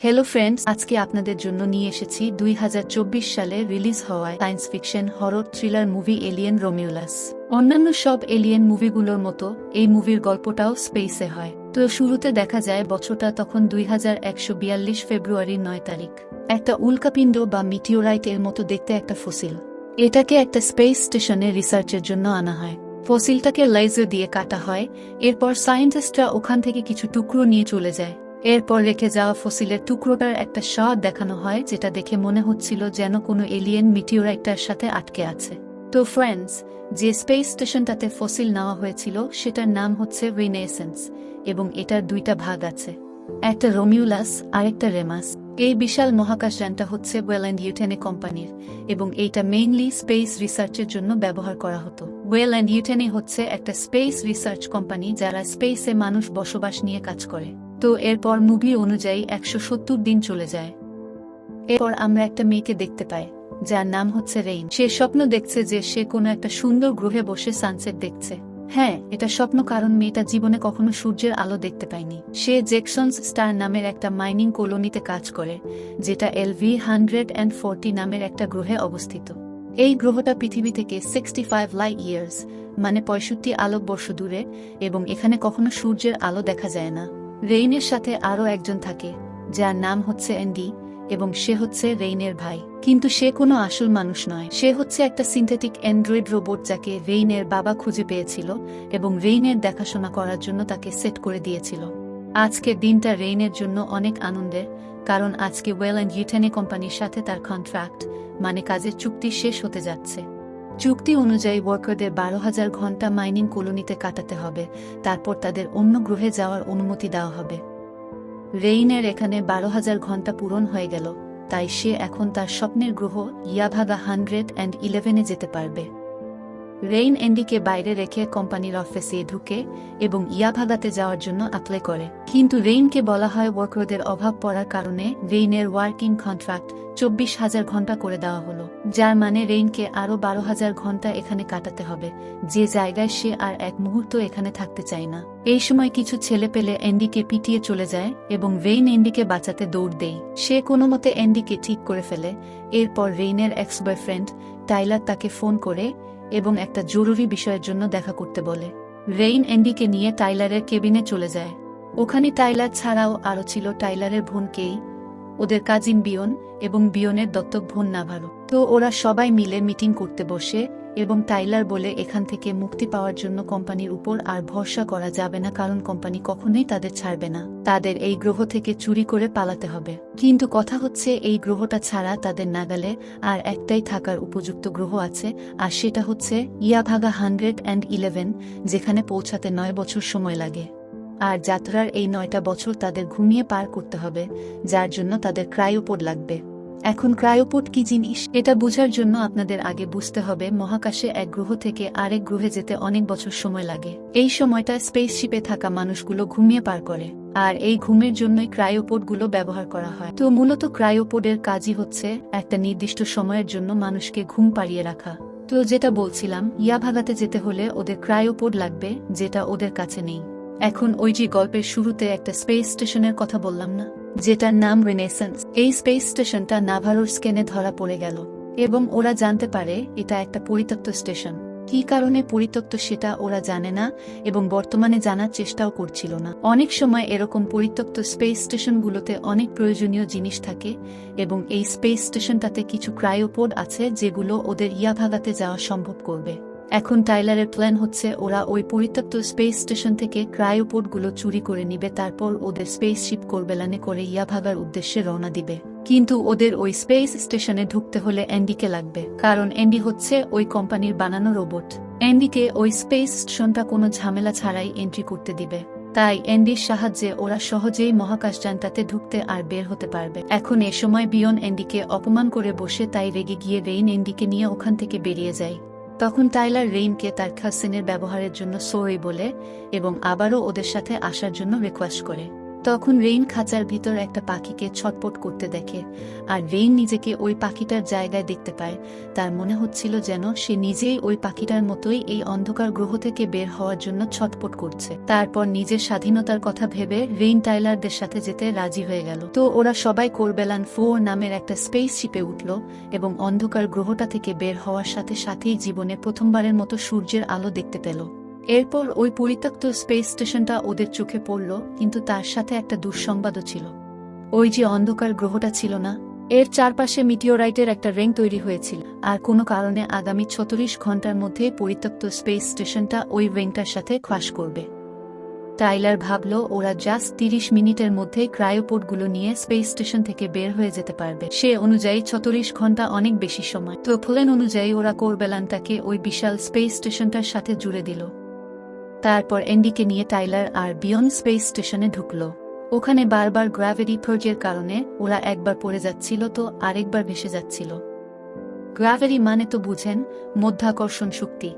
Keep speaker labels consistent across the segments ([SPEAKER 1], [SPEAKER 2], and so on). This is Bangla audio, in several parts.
[SPEAKER 1] হ্যালো ফ্রেন্ডস, আজকে আপনাদের জন্য নিয়ে এসেছি 2024 সালে রিলিজ হওয়া science fiction horror thriller movie alien Romulus. অন্যান্য সব এলিয়েন মুভিগুলোর মতো এই মুভির গল্পটাও স্পেসে হয়। তো শুরুতে দেখা যায় বছরটা তখন 2142 ফেব্রুয়ারির 9 তারিখ। একটা উল্কাপিণ্ড বা মিটিওরাইট এর মতো দেখতে একটা ফসিল, এটাকে একটা স্পেস স্টেশনে রিসার্চের জন্য আনা হয়। ফসিলটাকে লেজার দিয়ে কাটা হয়, এরপর সায়েন্টিস্টরা ওখান থেকে কিছু টুকরো নিয়ে চলে যায়। এরপর রেখে যাওয়া ফসিলের টুকরোটার একটা শট দেখানো হয়, যেটা দেখে মনে হচ্ছিল যেন কোনো এলিয়েন মিটিওরাইটটার সাথে আটকে আছে। তো ফ্রেন্ডস, যে স্পেস স্টেশনটাতে ফসিল নেওয়া হয়েছিল সেটার নাম হচ্ছে রিনেসেন্স, এবং এটার দুইটা ভাগ আছে, একটা রোমিউলাস আর একটা রেমাস। এই বিশাল মহাকাশযানটা হচ্ছে ওয়েল অ্যান্ড ইউটেনে কোম্পানির, এবং এইটা মেইনলি স্পেস রিসার্চের জন্য ব্যবহার করা হতো। ওয়েল অ্যান্ড ইউটেনে হচ্ছে একটা স্পেস রিসার্চ কোম্পানি যারা স্পেসে মানুষ বসবাস নিয়ে কাজ করে। তো এরপর মুভি অনুযায়ী 170 দিন চলে যায়। এরপর আমরা একটা মেয়েকে দেখতে পাই যার নাম হচ্ছে রেইন। সে স্বপ্ন দেখছে যে সে কোনো একটা সুন্দর গ্রহে বসে সানসেট দেখছে। হ্যাঁ, এটা স্বপ্ন, কারণ মেয়েটা জীবনে কখনো সূর্যের আলো দেখতে পায়নি। সে জ্যাকসন্স স্টার নামের একটা মাইনিং কলোনিতে কাজ করে, যেটা LV-140 নামের একটা গ্রহে অবস্থিত। এই গ্রহটা পৃথিবী থেকে 65 লাইট ইয়ার্স মানে 65 আলোকবর্ষ দূরে, এবং এখানে কখনো সূর্যের আলো দেখা যায় না। রেইনের সাথে আরও একজন থাকে যার নাম হচ্ছে অ্যান্ডি, এবং সে হচ্ছে রেইনের ভাই। কিন্তু সে কোনো আসল মানুষ নয়, সে হচ্ছে একটা সিনথেটিক অ্যান্ড্রয়েড রোবট যাকে রেইনের বাবা খুঁজে পেয়েছিল এবং রেইনের দেখাশোনা করার জন্য তাকে সেট করে দিয়েছিল। আজকের দিনটা রেইনের জন্য অনেক আনন্দের, কারণ আজকে ওয়েল অ্যান্ড ইউটেনে কোম্পানির সাথে তার কন্ট্রাক্ট মানে কাজের চুক্তি শেষ হতে যাচ্ছে। চুক্তি অনুযায়ী ওয়ার্কারদের 12,000 ঘন্টা মাইনিং কলোনিতে কাটাতে হবে, তারপর তাদের অন্য গ্রহে যাওয়ার অনুমতি দেওয়া হবে। রেইনের এখানে 12,000 ঘন্টা পূরণ হয়ে গেল, তাই সে এখন তার স্বপ্নের গ্রহ ইয়াভাগা 111-এ যেতে পারবে। রেইন অ্যান্ডিকে বাইরে রেখে কোম্পানির অফিসে ঢুকে এবং ইয়াভাগাতে যাওয়ার জন্য অ্যাপ্লাই করে। কিন্তু রেইনকে বলা হয় ওয়ার্কারদের অভাব পড়ার কারণে রেইনের ওয়ার্কিং কন্ট্রাক্ট 24,000 ঘন্টা করে দেওয়া হলো, যার মানে রেইনকে আরও 12,000 ঘন্টা এখানে কাটাতে হবে, যে জায়গায় সে আর এক মুহূর্ত এখানে থাকতে চায় না। এই সময় কিছু ছেলে পেলে অ্যান্ডিকে পিটিয়ে চলে যায় এবং রেইন অ্যান্ডিকে বাঁচাতে দৌড় দেয়। সে কোনো মতে অ্যান্ডিকে ঠিক করে ফেলে। এরপর রেইনের এক্স বয়ফ্রেন্ড টাইলার তাকে ফোন করে এবং একটা জরুরি বিষয়ের জন্য দেখা করতে বলে। রেইন অ্যান্ডিকে নিয়ে টাইলারের কেবিনে চলে যায়। ওখানে টাইলার ছাড়াও আরও ছিল টাইলারের বোন কেই, ওদের কাজিন বিয়ন এবং বিয়নের দত্তক বোন নাভারো। তো ওরা সবাই মিলে মিটিং করতে বসে এবং টাইলার বলে এখান থেকে মুক্তি পাওয়ার জন্য কোম্পানির উপর আর ভরসা করা যাবে না, কারণ কোম্পানি কখনোই তাদের ছাড়বে না, তাদের এই গ্রহ থেকে চুরি করে পালাতে হবে। কিন্তু কথা হচ্ছে এই গ্রহটা ছাড়া তাদের নাগালে আর একটাই থাকার উপযুক্ত গ্রহ আছে, আর সেটা হচ্ছে ইয়াভাগা 111, যেখানে পৌঁছাতে 9 বছর সময় লাগে। আর যাত্রার এই 9টা বছর তাদের ঘুমিয়ে পার করতে হবে, যার জন্য তাদের ক্রায়োপড লাগবে। এখন ক্রায়োপড কি জিনিস এটা বোঝার জন্য আপনাদের আগে বুঝতে হবে মহাকাশে এক গ্রহ থেকে আরেক গ্রহে যেতে অনেক বছর সময় লাগে। এই সময়টা স্পেসশিপে থাকা মানুষগুলো ঘুমিয়ে পার করে, আর এই ঘুমের জন্যই ক্রায়োপডগুলো ব্যবহার করা হয়। তো মূলত ক্রায়োপডের কাজই হচ্ছে একটা নির্দিষ্ট সময়ের জন্য মানুষকে ঘুম পাড়িয়ে রাখা। তো যেটা বলছিলাম, ইয়াভাগাতে যেতে হলে ওদের ক্রায়োপড লাগবে, যেটা ওদের কাছে নেই। এখন ওই যে গল্পের শুরুতে একটা স্পেস স্টেশনের কথা বললাম না, যেটার নাম রিনেসেন্স, এই স্পেস স্টেশনটা নাভারোর স্ক্যানে ধরা পড়ে গেল এবং ওরা জানতে পারে এটা একটা পরিত্যক্ত স্টেশন। কী কারণে পরিত্যক্ত সেটা ওরা জানে না এবং বর্তমানে জানার চেষ্টাও করছিল না। অনেক সময় এরকম পরিত্যক্ত স্পেস স্টেশনগুলোতে অনেক প্রয়োজনীয় জিনিস থাকে, এবং এই স্পেস স্টেশনটাতে কিছু ক্রায়োপড আছে যেগুলো ওদের ইয়াভাগাতে যাওয়া সম্ভব করবে। এখন টাইলারের প্ল্যান হচ্ছে ওরা ওই পরিত্যক্ত স্পেস স্টেশন থেকে ক্রায়োপডগুলো চুরি করে নিবে, তারপর ওদের স্পেসশিপ কোরবেলানে করে ইয়াভাগার উদ্দেশ্যে রওনা দিবে। কিন্তু ওদের ওই স্পেস স্টেশনে ঢুকতে হলে অ্যান্ডিকে লাগবে, কারণ অ্যান্ডি হচ্ছে ওই কোম্পানির বানানো রোবট। অ্যান্ডিকে ওই স্পেস স্টেশনটা কোনো ঝামেলা ছাড়াই এন্ট্রি করতে দিবে, তাই অ্যান্ডির সাহায্যে ওরা সহজেই মহাকাশযানটাতে ঢুকতে আর বের হতে পারবে। এখন এ সময় বিয়ন অ্যান্ডিকে অপমান করে বসে, তাই রেগে গিয়ে রেইন অ্যান্ডিকে নিয়ে ওখান থেকে বেরিয়ে যায়। তখন টাইলার রেইনকে তার কাজিনের ব্যবহারের জন্য সরি বলে এবং আবারও ওদের সাথে আসার জন্য রিকোয়েস্ট করে। তখন রেইন খাঁচার ভিতর একটা পাখিকে ছটপট করতে দেখে, আর রেইন নিজেকে ওই পাখিটার জায়গায় দেখতে পায়। তার মনে হচ্ছিল যেন সে নিজেই ওই পাখিটার মতোই এই অন্ধকার গ্রহ থেকে বের হওয়ার জন্য ছটপট করছে। তারপর নিজের স্বাধীনতার কথা ভেবে রেইন টাইলারদের সাথে যেতে রাজি হয়ে গেল। তো ওরা সবাই কোরবেলান 4 নামের একটা স্পেস শিপে উঠল এবং অন্ধকার গ্রহটা থেকে বের হওয়ার সাথে সাথেই জীবনে প্রথমবারের মতো সূর্যের আলো দেখতে পেল। এরপর ওই পরিত্যক্ত স্পেস স্টেশনটা ওদের চোখে পড়ল, কিন্তু তার সাথে একটা দুঃসংবাদও ছিল। ওই যে অন্ধকার গ্রহটা ছিল না, এর চারপাশে মিটিওরাইটের একটা রিং তৈরি হয়েছিল, আর কোনো কারণে আগামী 36 ঘন্টার মধ্যে পরিত্যক্ত স্পেস স্টেশনটা ওই রিংটার সাথে ক্র্যাশ করবে। টাইলার ভাবল ওরা জাস্ট 30 মিনিটের মধ্যে ক্রায়োপোডগুলো নিয়ে স্পেস স্টেশন থেকে বের হয়ে যেতে পারবে। সে অনুযায়ী 36 ঘন্টা অনেক বেশি সময়। তো প্ল্যান অনুযায়ী ওরা কোরবেলানটাকে ওই বিশাল স্পেস স্টেশনটার সাথে জুড়ে দিল। তারপর এন্ডিকে নিয়ে টাইলার আর বিয়ন স্পেস স্টেশনে ঢুকল। ওখানে বারবার গ্র্যাভিটি ফোর্জের কারণে ওরা একবার পড়ে যাচ্ছিল তো আরেকবার ভেসে যাচ্ছিল। গ্র্যাভিটি মানে তো বুঝেন, মধ্যাকর্ষণ শক্তি,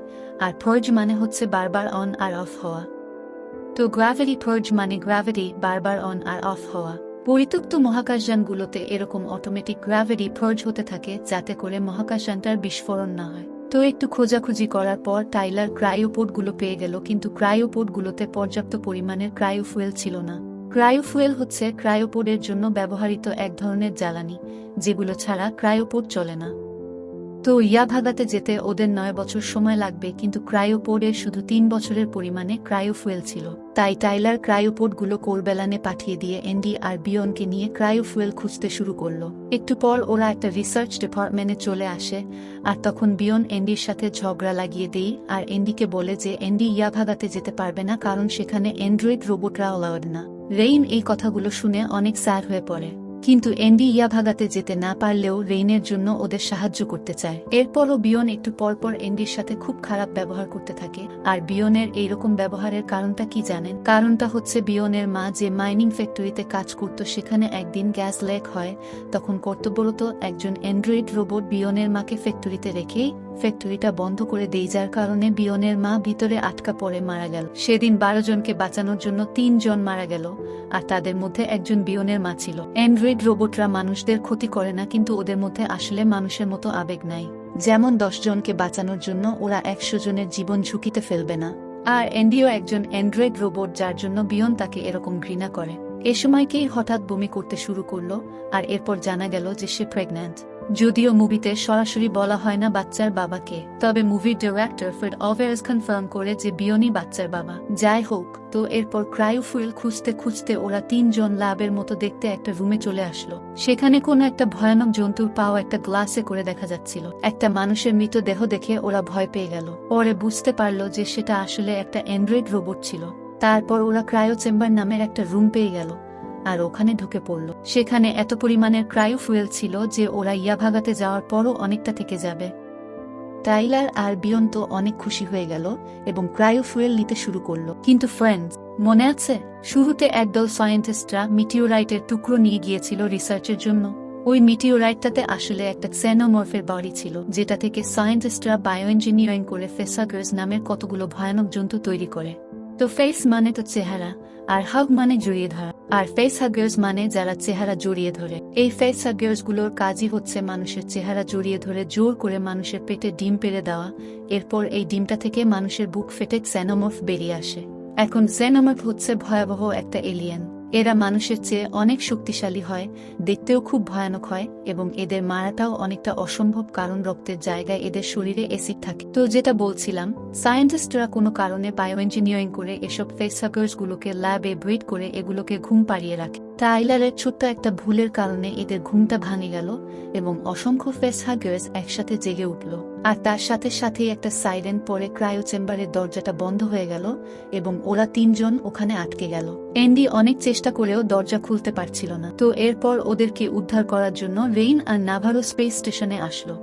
[SPEAKER 1] আর ফোর্জ মানে হচ্ছে বারবার অন আর অফ হওয়া। তো গ্র্যাভিটি ফোর্জ মানে গ্র্যাভিটি বারবার অন আর অফ হওয়া। পরিত্যক্ত মহাকাশযানগুলোতে এরকম অটোমেটিক গ্র্যাভিটি ফোর্জ হতে থাকে যাতে করে মহাকাশযানটার বিস্ফোরণ না হয়। তো একটু খোঁজাখুঁজি করার পর টাইলার ক্রায়োপোডগুলো পেয়ে গেল, কিন্তু ক্রায়োপোডগুলোতে পর্যাপ্ত পরিমাণের ক্রায়োফুয়েল ছিল না। ক্রায়োফুয়েল হচ্ছে ক্রায়োপোডের জন্য ব্যবহৃত এক ধরনের জ্বালানি, যেগুলো ছাড়া ক্রায়োপোড চলে না। তো ইয়াভাগাতে যেতে ওদের 9 বছর সময় লাগবে, কিন্তু ক্রায়োপোডের শুধু 3 বছরের পরিমাণে ক্রায়োফুয়েল ছিল। তাই টাইলার ক্রায়োপোডগুলো কোরবেলানে পাঠিয়ে দিয়ে এন্ডি আর বিয়নকে নিয়ে ক্রায়োফুয়েল খুঁজতে শুরু করলো। একটু পর ওরা একটা রিসার্চ ডিপার্টমেন্টে চলে আসে, আর তখন বিয়ন এন্ডির সাথে ঝগড়া লাগিয়ে দেয় আর এন্ডিকে বলে যে এন্ডি ইয়াভাগাতে যেতে পারবে না কারণ সেখানে অ্যান্ড্রয়েড রোবটরা অ্যালাউড না। রেইন এই কথাগুলো শুনে অনেক স্যাড হয়ে পড়ে, কিন্তু এন্ডি ইয়াভাগাতে যেতে না পারলেও রেইনের জন্য ওদের সাহায্য করতে চায়। এরপরও বিয়ন একটু পরপর এন্ডির সাথে খুব খারাপ ব্যবহার করতে থাকে। আর বিয়নের এইরকম ব্যবহারের কারণটা কি জানেন? কারণটা হচ্ছে বিয়নের মা যে মাইনিং ফ্যাক্টরিতে কাজ করত, সেখানে একদিন গ্যাস লিক হয়। তখন কর্তব্যরত একজন অ্যান্ড্রয়েড রোবট বিয়নের মাকে ফ্যাক্টরিতে রেখেই ফ্যাক্টরিটা বন্ধ করে দেয়, যার কারণে বিয়নের মা ভিতরে আটকা পড়ে মারা গেল। সেদিন 12 জনকে বাঁচানোর জন্য 3 জন মারা গেল, আর তাদের মধ্যে একজন বিয়নের মা ছিল। অ্যান্ড্রয়েড রোবটরা মানুষদের ক্ষতি করে না, কিন্তু ওদের মধ্যে আসলে মানুষের মতো আবেগ নাই। যেমন 10 জনকে বাঁচানোর জন্য ওরা 100 জনের জীবন ঝুঁকিতে ফেলবে না। আর এন্ডিও একজন অ্যান্ড্রয়েড রোবট, যার জন্য বিয়ন তাকে এরকম ঘৃণা করে। এ সময়কেই হঠাৎ বমি করতে শুরু করলো, আর এরপর জানা গেল যে সে প্রেগন্যান্ট। যদিও মুভিতে সরাসরি বলা হয় না বাচ্চার বাবাকে, তবে মুভির ডিরেক্টর ফ্রেড ওভারেস কনফার্ম করে যে বিয়নই বাচ্চার বাবা। যাই হোক, তো এরপর ক্রায়োফুয়েল খুঁজতে খুঁজতে ওরা 3 জন ল্যাবের মতো দেখতে একটা রুমে চলে আসলো। সেখানে কোনো একটা ভয়ানক জন্তুর পাও একটা গ্লাসে করে দেখা যাচ্ছিল। একটা মানুষের মৃতদেহ দেখে ওরা ভয় পেয়ে গেল। পরে বুঝতে পারলো যে সেটা আসলে একটা অ্যান্ড্রয়েড রোবট ছিল। তারপর ওরা ক্রায়ো চেম্বার নামের একটা রুম পেয়ে গেল, আর ওখানে ঢুকে পড়ল। সেখানে এত পরিমাণের ক্রায়োফুয়েল ছিল যে ওরা ইয়াভাগাতে যাওয়ার পরও অনেকটা থেকে যাবে। টাইলার আর বিয়ন তো অনেক খুশি হয়ে গেল এবং ক্রায়োফুয়েল নিতে শুরু করলো। কিন্তু ফ্রেন্ডস, মনে আছে শুরুতে একদল সায়েন্টিস্টরা মিটিওরাইটের টুকরো নিয়ে গিয়েছিল রিসার্চের জন্য? ওই মিটিওরাইটটাতে আসলে একটা ক্সেনোমরফের বডি ছিল, যেটা থেকে সায়েন্টিস্টরা বায়ো ইঞ্জিনিয়ারিং করে ফেসাগার্স নামের কতগুলো ভয়ানক জন্তু তৈরি করে। তো ফেস মানে তো চেহারা, আর হাগ মানে জড়িয়ে ধরা, আর ফেস হাগার্স মানে যারা চেহারা জড়িয়ে ধরে। এই ফেস হাগার্স গুলোর কাজই হচ্ছে মানুষের চেহারা জড়িয়ে ধরে জোর করে মানুষের পেটে ডিম পেড়ে দেওয়া। এরপর এই ডিমটা থেকে মানুষের বুক ফেটে ক্সেনোমরফ বেরিয়ে আসে। এখন ক্সেনোমরফ হচ্ছে ভয়াবহ একটা এলিয়েন। এরা মানুষের চেয়ে অনেক শক্তিশালী হয়, দেখতেও খুব ভয়ানক হয়, এবং এদের মারাটাও অনেকটা অসম্ভব কারণ রক্তের জায়গায় এদের শরীরে অ্যাসিড থাকে। তো যেটা বলছিলাম, সায়েন্টিস্টরা কোনো কারণে বায়ো ইঞ্জিনিয়ারিং করে এসব ফেসহাগার্স গুলোকে ল্যাবে ব্রিড করে এগুলোকে ঘুম পাড়িয়ে রাখে। টাইলারের ছোট্ট একটা ভুলের কারণে এদের ঘুমটা ভাঙে গেল এবং অসংখ্য ফেসহাগার্স একসাথে জেগে উঠল। আর তার সাথে সাথেই একটা সাইরেন পরে ক্রায়ো চেম্বারের দরজাটা বন্ধ হয়ে গেল এবং ওরা 3 জন ওখানে আটকে গেল। এন্ডি অনেক চেষ্টা করেও দরজা খুলতে পারছিল না। তো এরপর ওদেরকে উদ্ধার করার জন্য রেইন আর নাভারো স্পেস স্টেশনে আসলো।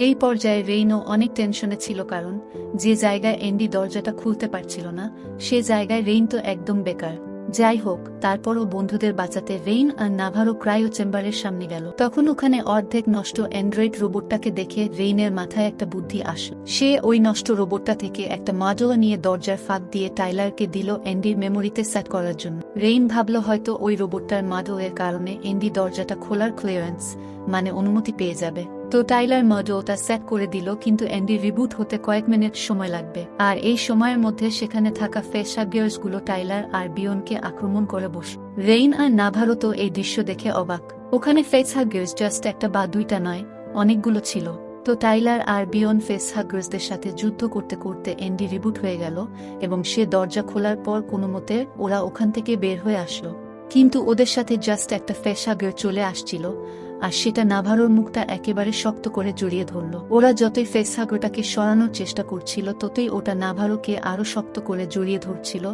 [SPEAKER 1] এই পর্যায়ে রেইনও অনেক টেনশনে ছিল, কারণ যে জায়গায় এন্ডি দরজাটা খুলতে পারছিল না সে জায়গায় রেইন তো একদম বেকার। যাই হোক, তারপরও বন্ধুদের বাঁচাতে রেইন আর নাভারো ক্রাইও চেম্বারের সামনে গেল। তখন ওখানে অর্ধেক নষ্ট অ্যান্ড্রয়েড রোবটটাকে দেখে রেইনের মাথায় একটা বুদ্ধি আসলো। সে ওই নষ্ট রোবটটা থেকে একটা মডেল নিয়ে দরজার ফাঁক দিয়ে টাইলারকে দিল অ্যান্ডির মেমোরিতে সেট করার জন্য। রেইন ভাবল হয়তো ওই রোবটটার মডেলের কারণে অ্যান্ডি দরজাটা খোলার ক্লিয়ারেন্স মানে অনুমতি পেয়ে যাবে। তো টাইলার মডেলটা সেট করে দিল, কিন্তু অ্যান্ডি রিবুট হতে কয়েক মিনিট সময় লাগবে। আর এই সময়ের মধ্যে সেখানে থাকা ফেসহাগার্স গুলো টাইলার আর বিয়নকে আক্রমণ করে বসল। রেইন আর নাভারো তো এই দৃশ্য দেখে অবাক। ওখানে ফেসহাগার্স জাস্ট একটা বা দুইটা নয়, অনেকগুলো ছিল। তো টাইলার আর বিয়ন ফেসহাগার্সদের সাথে যুদ্ধ করতে করতে অ্যান্ডি রিবুট হয়ে গেল এবং সে দরজা খোলার পর কোনো মতে ওরা ওখান থেকে বের হয়ে আসলো। কিন্তু ওদের সাথে জাস্ট একটা ফেসহাগার চলে আসছিল, আর সেটা নাভারোর মুখটা একেবারে শক্ত করে জড়িয়ে ধরল। ওরা যতই ফেসহাগারটাকে সরানোর চেষ্টা করছিল ততই ওটা নাভারোকে আরো শক্ত করে জড়িয়ে ধরছিল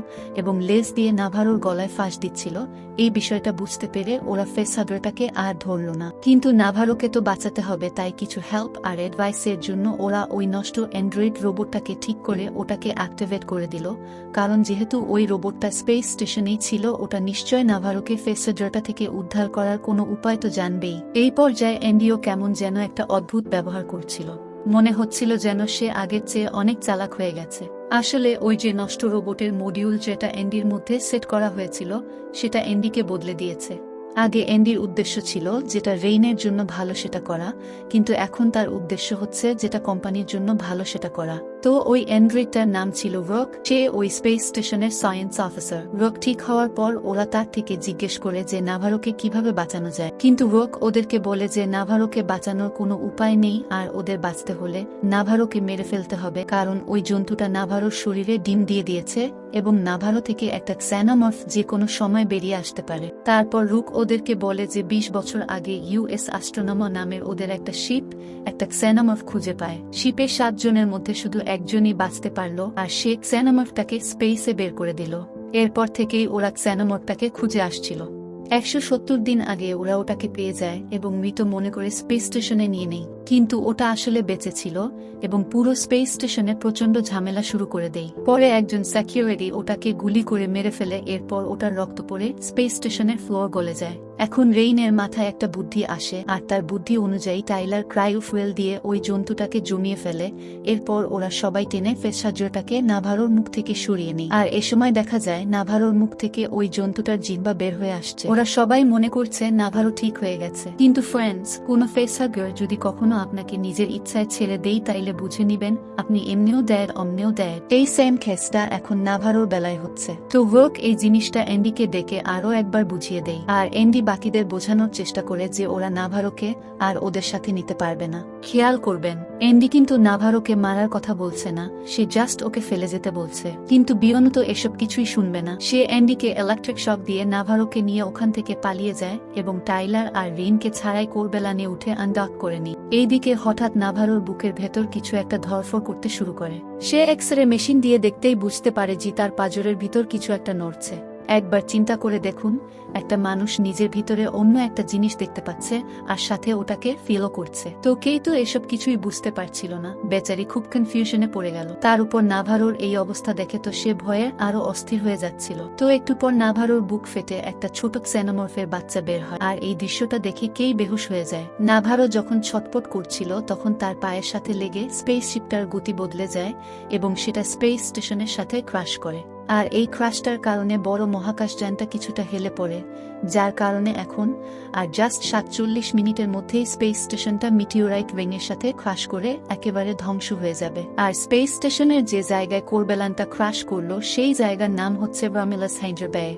[SPEAKER 1] এবং লেজ দিয়ে নাভারোর গলায় ফাঁস দিচ্ছিল। এই বিষয়টা বুঝতে পেরে ওরা ফেসহাগারটাকে আর ধরল না। কিন্তু নাভারোকে তো বাঁচাতে হবে, তাই কিছু হেল্প আর অ্যাডভাইসের জন্য ওরা ওই নষ্ট অ্যান্ড্রয়েড রোবটটাকে ঠিক করে ওটাকে অ্যাক্টিভেট করে দিল। কারণ যেহেতু ওই রোবটটা স্পেস স্টেশনেই ছিল, ওটা নিশ্চয় নাভারোকে ফেসহাগারটা থেকে উদ্ধার করার কোনো উপায় তো জানবেই। এই পর্যায়ে অ্যান্ডিও কেমন যেন একটা অদ্ভুত ব্যবহার করছিল। মনে হচ্ছিল যেন সে আগের চেয়ে অনেক চালাক হয়ে গেছে। আসলে ওই যে নষ্ট রোবটের মডিউল যেটা অ্যান্ডির মধ্যে সেট করা হয়েছিল, সেটা অ্যান্ডিকে বদলে দিয়েছে। আগে অ্যান্ডির উদ্দেশ্য ছিল যেটা রেইনের জন্য ভালো সেটা করা, কিন্তু এখন তার উদ্দেশ্য হচ্ছে যেটা কোম্পানির জন্য ভালো সেটা করা। তো ওই অ্যান্ড্রয়েডটার নাম ছিল রক। সে ওই স্পেস স্টেশনের সায়েন্স অফিসার। রক ঠিক হওয়ার পর ওরা তার থেকে জিজ্ঞেস করে যে নাভারোকে কিভাবে বাঁচানো যায়, কিন্তু রক ওদেরকে বলে যে নাভারোকে বাঁচানোর কোনো উপায় নেই, আর ওদের বাঁচতে হলে নাভারোকে মেরে ফেলতে হবে, কারণ ওই জন্তুটা নাভারোর শরীরে ডিম দিয়ে দিয়েছে এবং নাভারো থেকে একটা ক্সানোমর্ফ যে কোনো সময় বেরিয়ে আসতে পারে। তারপর রুক ওদেরকে বলে যে 20 বছর আগে ইউএস অ্যাস্ট্রোনমার নামের ওদের একটা শিপ একটা ক্সানোমর্ফ খুঁজে পায়। শিপের 7 জনের মধ্যে শুধু একজনই বাঁচতে পারলো, আর সে ক্সানোমর্ফটাকে স্পেসে বের করে দিল। এরপর থেকেই ওরা ক্সানোমর্ফটাকে খুঁজে আসছিল। 170 দিন আগে ওরা ওটাকে পেয়ে যায় এবং মৃত মনে করে স্পেস স্টেশনে নিয়ে নেয়, কিন্তু ওটা আসলে বেঁচে ছিল এবং পুরো স্পেস স্টেশনে প্রচন্ড ঝামেলা শুরু করে দেয়। পরে একজন সিকিউরিটি ওটাকে গুলি করে মেরে ফেলে, এরপর ওটার রক্ত পড়ে স্পেস স্টেশনের ফ্লোর গলে যায়। এখন রেইনের মাথায় একটা বুদ্ধি আসে, আর তার বুদ্ধি অনুযায়ী টাইলার ক্রায়োফুয়েল দিয়ে ওই জন্তুটাকে জমিয়ে ফেলে। এরপর ওরা সবাই টেনে ফেসহাগারটাকে নাভারোর মুখ থেকে সরিয়ে নেয়, আর এ সময় দেখা যায় নাভারোর মুখ থেকে ওই জন্তুটার জিহ্বা বের হয়ে আসছে। ওরা সবাই মনে করছে নাভারো ঠিক হয়ে গেছে। কিন্তু ফ্রেন্ডস, কোনো ফেসহাগার যদি কখনো আপনাকে নিজের ইচ্ছায় ছেড়ে দেই তাইলে বুঝে নিবেন আপনি এমনিও দেয় অমনিও দেয়। এই সেম কেসটা এখন নাভারোর বেলায় হচ্ছে। তো রক এই জিনিসটা অ্যান্ডিকে ডেকে আরো একবার বুঝিয়ে দেয়, আর অ্যান্ডি বাকিদের বোঝানোর চেষ্টা করে যে ওরা নাভারোকে আর ওদের সাথে নিতে পারবে না। খেয়াল করবেন, অ্যান্ডি কিন্তু নাভারোকে মারার কথা বলছে না, সে জাস্ট ওকে ফেলে যেতে বলছে। কিন্তু বিয়নু তো এসব কিছুই শুনবে না। সে অ্যান্ডিকে ইলেকট্রিক শক দিয়ে নাভারোকে নিয়ে ওখান থেকে পালিয়ে যায় এবং টাইলার আর রেইনকে ছাড়াই কোরবেলানে উঠে আনডক করে নি। এইদিকে হঠাৎ নাভারোর বুকের ভেতর কিছু একটা ধরফর করতে শুরু করে। সে এক্সরে মেশিন দিয়ে দেখতেই বুঝতে পারে যে তার পাঁজরের ভিতর কিছু একটা নড়ছে। একবার চিন্তা করে দেখুন, একটা মানুষ নিজের ভিতরে অন্য একটা জিনিস দেখতে পাচ্ছে আর সাথে ওটাকে ফিলও করছে। তো কেই তো এসব কিছুই বুঝতে পারছিল না, বেচারি খুব কনফিউশনে পড়ে গেল। তার উপর নাভারোর এই অবস্থা দেখে তো সে ভয়ে আরো অস্থির হয়ে যাচ্ছিল। তো একটু পর নাভারোর বুক ফেটে একটা ছোট ক্সানোমর্ফের বাচ্চা বের হয়, আর এই দৃশ্যটা দেখে কেই বেহুশ হয়ে যায়। নাভারো যখন ছটপট করছিল তখন তার পায়ের সাথে লেগে স্পেসশিপটার গতি বদলে যায় এবং সেটা স্পেস স্টেশনের সাথে ক্রাশ করে। আর এই ক্রাশটার কারণে বড় মহাকাশযানটা কিছুটা হেলে পড়ে, যার কারণে এখন আর জাস্ট 47 মিনিটের মধ্যেই স্পেস স্টেশনটা মিটিওরাইট রিংয়ের সাথে ক্রাশ করে একেবারে ধ্বংস হয়ে যাবে। আর স্পেস স্টেশনের যে জায়গায় কোরবেলানটা ক্রাশ করলো সেই জায়গার নাম হচ্ছে রমিউলাস হ্যান্ড্রে বে।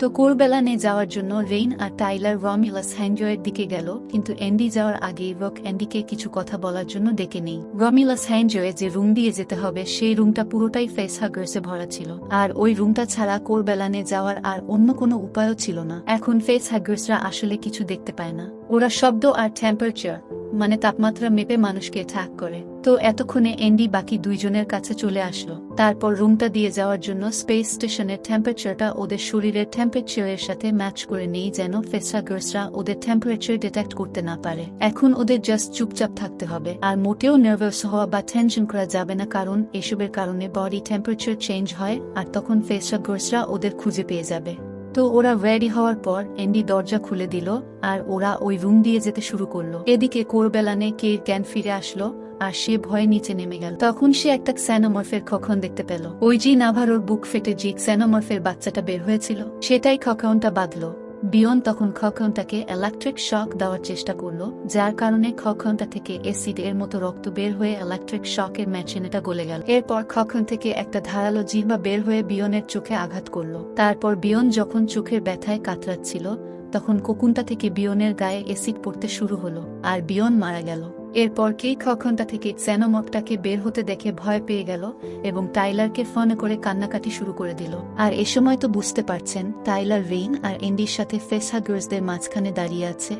[SPEAKER 1] তো কোরবেলানে যাওয়ার জন্য রেইন আর টাইলার রমিউলাস হ্যান্ড্রের দিকে গেল, কিন্তু অ্যান্ডি যাওয়ার আগেই রক অ্যান্ডিকে কিছু কথা বলার জন্য ডেকে নেই। রমিউলাস হ্যান্ড্রে যে রুম দিয়ে যেতে হবে সেই রুমটা পুরোটাই ফেসহাগার্সে ভরা ছিল, আর ওই রুমটা ছাড়া কোরবেলানে যাওয়ার আর অন্য কোনো উপায়ও ছিল না। এখন ফেসহাগার্সরা আসলে কিছু দেখতে পায় না, ওরা শব্দ আর টেম্পারেচার মানে তাপমাত্রা মেপে মানুষকে ট্র্যাক করে। তো এতক্ষণে এন্ডি বাকি দুইজনের কাছে চলে আসলো। তারপর রুমটা দিয়ে যাওয়ার জন্য স্পেস স্টেশনের টেম্পারেচারটা ওদের শরীরের টেম্পারেচারের সাথে ম্যাচ করে নেই, যেন ফেসাগার্সরা ওদের টেম্পারেচার ডিটেক্ট করতে না পারে। এখন ওদের জাস্ট চুপচাপ থাকতে হবে, আর মোটেও নার্ভাস হওয়া বা টেনশন করা যাবে না, কারণ এসবের কারণে বডি টেম্পারেচার চেঞ্জ হয় আর তখন ফেসাগার্সরা ওদের খুঁজে পেয়ে যাবে। তো ওরা রেডি হওয়ার পর এন্ডি দরজা খুলে দিল আর ওরা ওই রুম দিয়ে যেতে শুরু করলো। এদিকে কোরবেলানে কের জ্ঞান ফিরে আসলো আর সে ভয়ে নিচে নেমে গেল। তখন সে একটা ক্সানোমরফের খখন দেখতে পেল। ওই যে নাভারোর বুক ফেটে যে ক্সানোমরফের বাচ্চাটা বের হয়েছিল সেটাই খখনটা বাঁধলো। বিয়ন তখন খখনটাকে ইলেকট্রিক শক দেওয়ার চেষ্টা করলো, যার কারণে খখনটা থেকে অ্যাসিড এর মতো রক্ত বের হয়ে ইলেকট্রিক শকের মেশিনটা গলে গেল। এরপর খখন থেকে একটা ধারালো জিহ্বা বের হয়ে বিয়নের চোখে আঘাত করলো। তারপর বিয়ন যখন চোখের ব্যথায় কাতরাচ্ছিল তখন কোকুনটা থেকে বিয়নের গায়ে অ্যাসিড পড়তে শুরু হলো আর বিয়ন মারা গেল। এরপর কেই খখনটা থেকে ক্সানোমরফটাকে বের হতে দেখে ভয় পেয়ে গেল এবং টাইলারকে ফোন করে কান্নাকাটি শুরু করে দিল। আর এ সময় তো বুঝতে পারছেন টাইলার রেইন আর এন্ডির সাথে ফেসাগার্সদের মাঝখানে দাঁড়িয়ে আছে।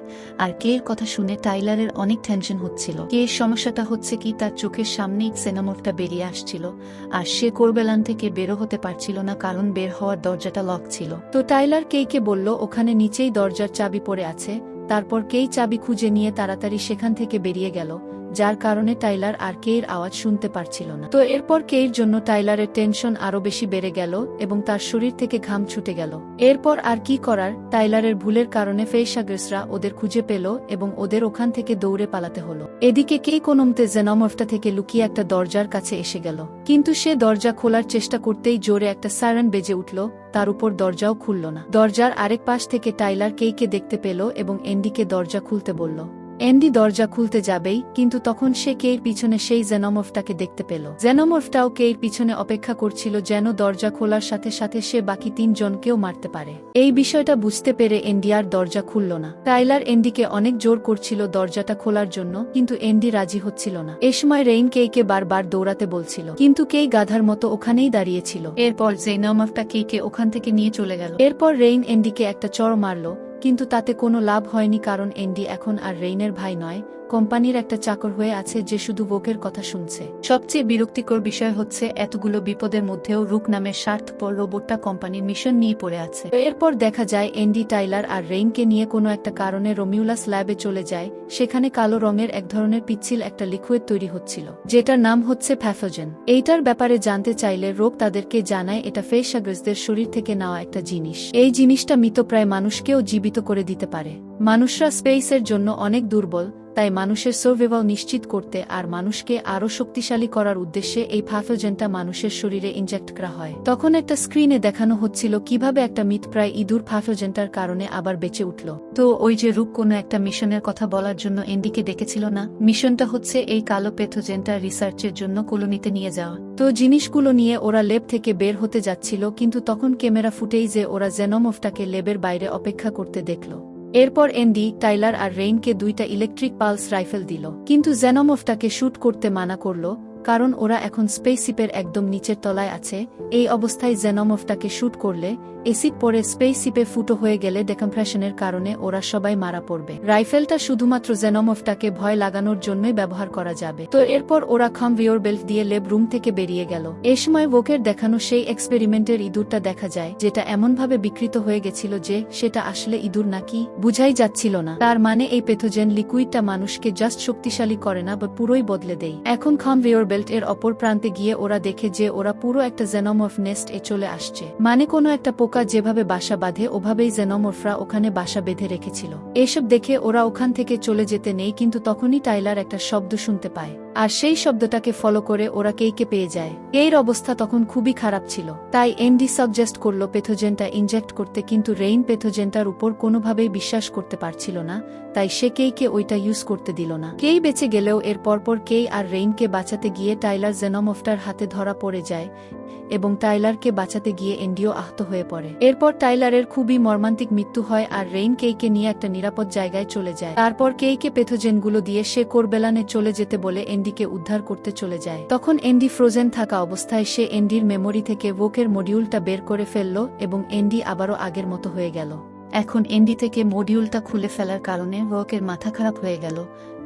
[SPEAKER 1] আর কের কথা শুনে টাইলারের অনেক টেনশন হচ্ছিল। কের সমস্যাটা হচ্ছে কি, তার চোখের সামনেই ক্সানোমরফটা বেরিয়ে আসছিল আর সে কোরবেলান থেকে বেরো হতে পারছিল না, কারণ বের হওয়ার দরজাটা লক ছিল। তো টাইলার কেইকে বলল ওখানে নিচেই দরজার চাবি পড়ে আছে। তারপর কেই চাবি খুঁজে নিয়ে তাড়াতাড়ি সেখান থেকে বেরিয়ে গেল, যার কারণে টাইলার আর কেইর আওয়াজ শুনতে পারছিল না। তো এরপর কেইর জন্য টাইলারের টেনশন আরো বেশি বেড়ে গেল এবং তার শরীর থেকে ঘাম ছুটে গেল। এরপর আর কি করার, টাইলারের ভুলের কারণে ফেসাগার্সরা ওদের খুঁজে পেল এবং ওদের ওখান থেকে দৌড়ে পালাতে হলো। এদিকে কেই কোনোমতে জেনোমরফটা থেকে লুকিয়ে একটা দরজার কাছে এসে গেল, কিন্তু সে দরজা খোলার চেষ্টা করতেই জোরে একটা সাইরেন বেজে উঠল। তার উপর দরজাও খুলল না। দরজার আরেক পাশ থেকে টাইলার কেইকে দেখতে পেল এবং এন্ডিকে দরজা খুলতে বলল। এন্ডি দরজা খুলতে যাবেই, কিন্তু তখন সে কেইর পিছনে সেই জেনোমরফটাকে দেখতে পেল। জেনোমরফটাও কেইর পিছনে অপেক্ষা করছিল, যেন দরজা খোলার সাথে সাথে সে বাকি 3 জনকেও মারতে পারে। এই বিষয়টা বুঝতে পেরে এন্ডি আর দরজা খুলল না। টাইলার এন্ডিকে অনেক জোর করছিল দরজাটা খোলার জন্য, কিন্তু এন্ডি রাজি হচ্ছিল না। এ সময় রেইন কেইকে বারবার দৌড়াতে বলছিল, কিন্তু কেই গাধার মতো ওখানেই দাঁড়িয়েছিল। এরপর জেনোমরফটা কেইকে ওখান থেকে নিয়ে চলে গেল। এরপর রেইন এন্ডিকে একটা চড় মারল, কিন্তু তাতে কোনো লাভ হয়নি, কারণ এন্ডি এখন আর রেইনের ভাই নয়, কোম্পানির একটা চাকর হয়ে আছে যে শুধু ভোকের কথা শুনছে। সবচেয়ে বিরক্তিকর বিষয় হচ্ছে এতগুলো বিপদের মধ্যেও রুক নামের স্বার্থপর রোবটটা কোম্পানির মিশন নিয়ে পড়ে আছে। এরপর দেখা যায় এন্ডি টাইলার আর রেইনকে নিয়ে কোনো একটা কারণে রোমিউলাস ল্যাবে চলে যায়। সেখানে কালো রঙের এক ধরনের পিচ্ছিল একটা লিকুইড তৈরি হচ্ছিল, যেটার নাম হচ্ছে প্যাথোজেন। এইটার ব্যাপারে জানতে চাইলে রোগ তাদেরকে জানায় এটা ফেসাগার্সদের শরীর থেকে নেওয়া একটা জিনিস। এই জিনিসটা মৃতপ্রায় মানুষকেও জীবিত করে দিতে পারে। মানুষরা স্পেসের জন্য অনেক দুর্বল, তাই মানুষের সার্ভাইভাল নিশ্চিত করতে আর মানুষকে আরো শক্তিশালী করার উদ্দেশ্যে এই প্যাথোজেনটা মানুষের শরীরে ইনজেক্ট করা হয়। তখন একটা স্ক্রিনে দেখানো হচ্ছিল কিভাবে একটা মৃতপ্রায় ইঁদুর প্যাথোজেনটার কারণে আবার বেঁচে উঠল। তো ওই যে রুক কোনো একটা মিশনের কথা বলার জন্য এন্ডিকে ডেকেছিল না, মিশনটা হচ্ছে এই কালো প্যাথোজেনটা রিসার্চের জন্য কলোনিতে নিয়ে যাওয়া। তো জিনিসগুলো নিয়ে ওরা ল্যাব থেকে বের হতে যাচ্ছিল, কিন্তু তখন ক্যামেরা ফুটেজে ওরা জেনোমরফটাকে ল্যাবের বাইরে অপেক্ষা করতে দেখল। এরপর এন্ডি, টাইলার আর রেইনকে 2টা ইলেকট্রিক পালস রাইফেল দিল, কিন্তু জেনোমরফটাকে শুট করতে মানা করল, কারণ ওরা এখন স্পেসশিপের একদম নিচের তলায় আছে। এই অবস্থায় জেনোমরফটাকে শুট করলে এসিড পরে স্পেসশিপে ফুটো হয়ে গেলে ডেকম্প্রেশনের কারণে ওরা সবাই মারা পড়বে। রাইফেলটা শুধুমাত্র জেনোমরফটাকে ভয় লাগানোর জন্যই ব্যবহার করা যাবে। তো এরপর ওরা কনভেয়র বেল্ট দিয়ে ল্যাব রুম থেকে বেরিয়ে গেল। এ সময় ভোকের দেখানো সেই এক্সপেরিমেন্টের ইঁদুরটা দেখা যায়, যেটা এমনভাবে বিকৃত হয়ে গেছিল যে সেটা আসলে ইঁদুর নাকি বুঝাই যাচ্ছিল না। তার মানে এই প্যাথোজেন লিকুইডটা মানুষকে জাস্ট শক্তিশালী করে না, বা পুরোই বদলে দেয়। এখন কনভেয়র বেল্ট এর অপর প্রান্তে গিয়ে ওরা দেখে যে ওরা পুরো একটা জেনোমরফ নেস্ট এ চলে আসছে। মানে কোনো একটা পোকা যেভাবে বাসা বাঁধে ওভাবেই জেনোমরফরা ওখানে বাসা বেঁধে রেখেছিল। এসব দেখে ওরা ওখান থেকে চলে যেতে নেই, কিন্তু তখনই টাইলার একটা শব্দ শুনতে পায় আর সেই শব্দটাকে ফলো করে ওরা কেইকে পেয়ে যায়। এর অবস্থা তখন খুবই খারাপ ছিল, তাই এন্ডি সাজেস্ট করলো প্যাথোজেনটা ইনজেক্ট করতে, কিন্তু রেইন প্যাথোজেনটার উপর কোনোভাবেই বিশ্বাস করতে পারছিল না, তাই সে কেইকে ওইটা ইউজ করতে দিল না। কেই বেঁচে গেলেও এর পরপর কেই আর রেইনকে বাঁচাতে গিয়ে টাইলার জেনোমরফটার হাতে ধরা পড়ে যায় এবং টাইলারকে বাঁচাতে গিয়ে এন্ডিও আহত হয়ে পড়ে। এরপর টাইলারের খুবই মর্মান্তিক মৃত্যু হয় আর রেইন কেইকে নিয়ে একটা নিরাপদ জায়গায় চলে যায়। তারপর কেইকে প্যাথোজেনগুলো দিয়ে সে কোরবেলানে চলে যেতে বলে এন্ডিকে উদ্ধার করতে চলে যায়। তখন এন্ডি ফ্রোজেন থাকা অবস্থায় সে এন্ডির মেমোরি থেকে ভোকের মডিউলটা বের করে ফেলল এবং এন্ডি আবারও আগের মতো হয়ে গেল। এখন এনডি থেকে মডিউলটা খুলে ফেলার কারণে রকের মাথা খারাপ হয়ে গেল,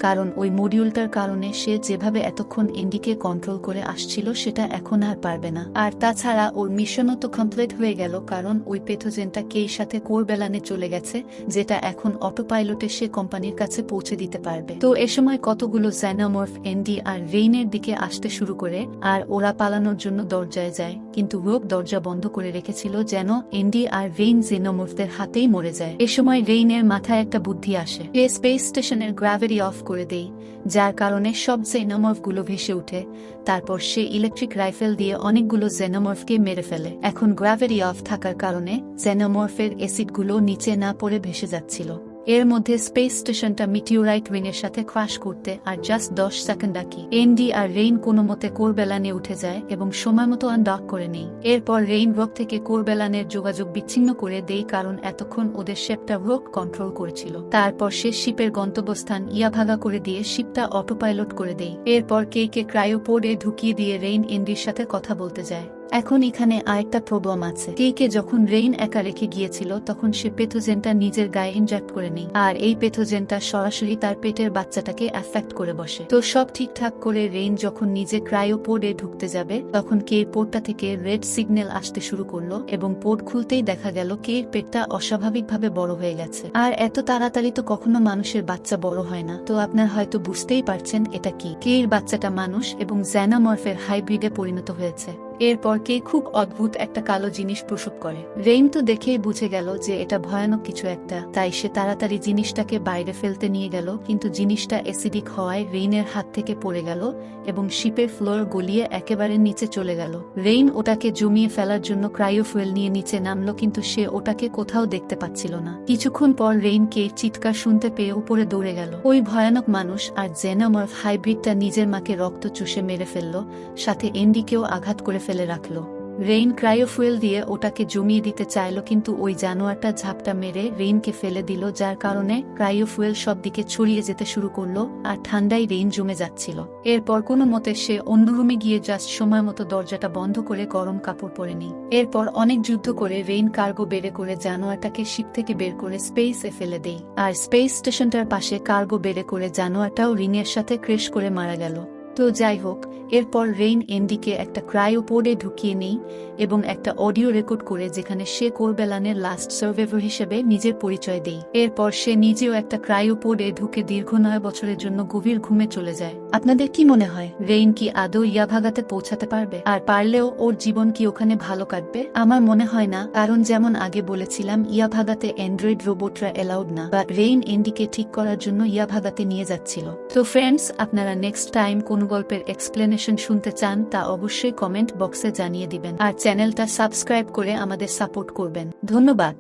[SPEAKER 1] কারণ ওই মডিউলটার কারণে সে যেভাবে এতক্ষণ এনডিকে কন্ট্রোল করে আসছিল সেটা এখন আর পারবে না। আর তাছাড়া ওর মিশনও তো কমপ্লিট হয়ে গেল, কারণ ওই পেথোজেনটা কের সাথে কোরবেলানে চলে গেছে, যেটা এখন অটো পাইলটে সে কোম্পানির কাছে পৌঁছে দিতে পারবে। তো এ সময় কতগুলো জেনোমর্ফ এনডি আর রেইনের দিকে আসতে শুরু করে, আর ওরা পালানোর জন্য দরজায় যায়, কিন্তু রোক দরজা বন্ধ করে রেখেছিল যেন এনডি আর রেইন জেনোমর্ফদের হাতেই মরে যায়। এ সময় রেইনের মাথায় একটা বুদ্ধি আসে, সে স্পেস স্টেশনের গ্র্যাভিটি অফ করে দেয়, যার কারণে সব জেনোমর্ফগুলো ভেসে উঠে। তারপর সে ইলেকট্রিক রাইফেল দিয়ে অনেকগুলো জেনোমর্ফকে মেরে ফেলে। এখন গ্র্যাভিটি অফ থাকার কারণে জেনোমর্ফের অ্যাসিডগুলো নিচে না পড়ে ভেসে যাচ্ছিল। এর মধ্যে স্পেস স্টেশনটা মিটিওরাইট উইনের সাথে ক্র্যাশ করতে আর জাস্ট 10 সেকেন্ড বাকি। এনডি আর রেইন কোনো মতে কোরবেলানে উঠে যায় এবং সময় মতো আনডক করে নেই। এরপর রেইন রক থেকে কোরবেলানের যোগাযোগ বিচ্ছিন্ন করে দেয়, কারণ এতক্ষণ ওদের শিপটা রক কন্ট্রোল করেছিল। তারপর সে শিপের গন্তব্যস্থান ইয়াভাগা করে দিয়ে শিপটা অটো পাইলট করে দেয়। এরপর কেকে ক্রায়োপোডে ঢুকিয়ে দিয়ে রেইন এনডির সাথে কথা বলতে যায়। এখন এখানে আরেকটা প্রবলেম আছে। কেকে যখন রেইন একা রেখে গিয়েছিল তখন সে পেথোজেনটা নিজের গায়ে ইনজেক্ট করে নেয়, আর এই পেথোজেনটা সরাসরি তার পেটের বাচ্চাটাকে এফেক্ট করে বসে। তো সব ঠিকঠাক করে রেইন যখন নিজে ক্রায়োপোডে ঢুকতে যাবে তখন কের পোডটা থেকে রেড সিগন্যাল আসতে শুরু করলো এবং পোড খুলতেই দেখা গেল কের পেটটা অস্বাভাবিকভাবে বড় হয়ে গেছে। আর এত তাড়াতাড়ি তো কখনো মানুষের বাচ্চা বড় হয় না। তো আপনার হয়তো বুঝতেই পারছেন এটা কি। কের বাচ্চাটা মানুষ এবং জেনোমর্ফের হাইব্রিডে পরিণত হয়েছে। এরপর কে খুব অদ্ভুত একটা কালো জিনিস প্রসব করে। রেইন তো দেখেই বুঝে গেল যে এটা ভয়ানক কিছু একটা, তাই সে তাড়াতাড়ি জিনিসটাকে বাইরে ফেলতে নিয়ে গেল, কিন্তু জিনিসটা অ্যাসিডিক হওয়ায় রেইনের হাত থেকে পড়ে গেল এবং শিপের ফ্লোর গলিয়ে একেবারে নিচে চলে গেল। রেইন ওটাকে জমিয়ে ফেলার জন্য ক্রায়োফুয়েল নিয়ে নিচে নামলো, কিন্তু সে ওটাকে কোথাও দেখতে পাচ্ছিল না। কিছুক্ষণ পর রেইন কে চিৎকার শুনতে পেয়ে উপরে দৌড়ে গেল। ওই ভয়ানক মানুষ আর জেনোমর্ফ হাইব্রিডটা নিজের মাকে রক্ত চুষে মেরে ফেললো, সাথে এনডিকেও আঘাত করে ফেলে রাখলো। রেইন ক্রায়োফুয়েল দিয়ে ওটাকে জমিয়ে দিতে চাইল, কিন্তু ওই জানোয়ারটা ঝাপটা মেরে রেইনকে ফেলে দিল, যার কারণে ক্রায়োফুয়েল সব দিকে ছড়িয়ে যেতে শুরু করলো আর ঠান্ডায় রেইন জমে যাচ্ছিল। এরপর কোনো মতে সে অন্য রুমে গিয়ে জাস্ট সময় মতো দরজাটা বন্ধ করে গরম কাপড় পরে নেই। এরপর অনেক যুদ্ধ করে রেইন কার্গো বেড়ে করে জানোয়ারটাকে শিপ থেকে বের করে স্পেসে ফেলে দেয়, আর স্পেস স্টেশনটার পাশে কার্গো বেড়ে করে জানোয়ারটাও রিংয়ের সাথে ক্রেশ করে মারা গেল। তো যাই হোক, এরপর রেইন এনডিকে একটা ক্রায়োপোডে ঢুকিয়ে নেই এবং একটা অডিও রেকর্ড করে যেখানে সে কোরবেলানের লাস্ট সার্ভাইভার হিসেবে নিজের পরিচয় দেয়। এরপর সে নিজেও একটা ক্রায়োপোডে ঢুকে দীর্ঘ 9 বছরের জন্য গভীর ঘুমে চলে যায়। আপনাদের কি মনে হয়, রেইন কি আদৌ ইয়াভাগাতে পৌঁছাতে পারবে? আর পারলেও ওর জীবন কি ওখানে ভালো কাটবে? আমার মনে হয় না, কারণ যেমন আগে বলেছিলাম ইয়াভাগাতে অ্যান্ড্রয়েড রোবটরা এলাউড না, বা রেইন এনডিকে ঠিক করার জন্য ইয়াভাগাতে নিয়ে যাচ্ছিল। তো ফ্রেন্ডস, আপনারা নেক্সট টাইম কোন গল্পের এক্সপ্লেনেশন শুনতে চান তা অবশ্যই কমেন্ট বক্সে জানিয়ে দিবেন, আর চ্যানেলটা সাবস্ক্রাইব করে আমাদের সাপোর্ট করবেন। ধন্যবাদ।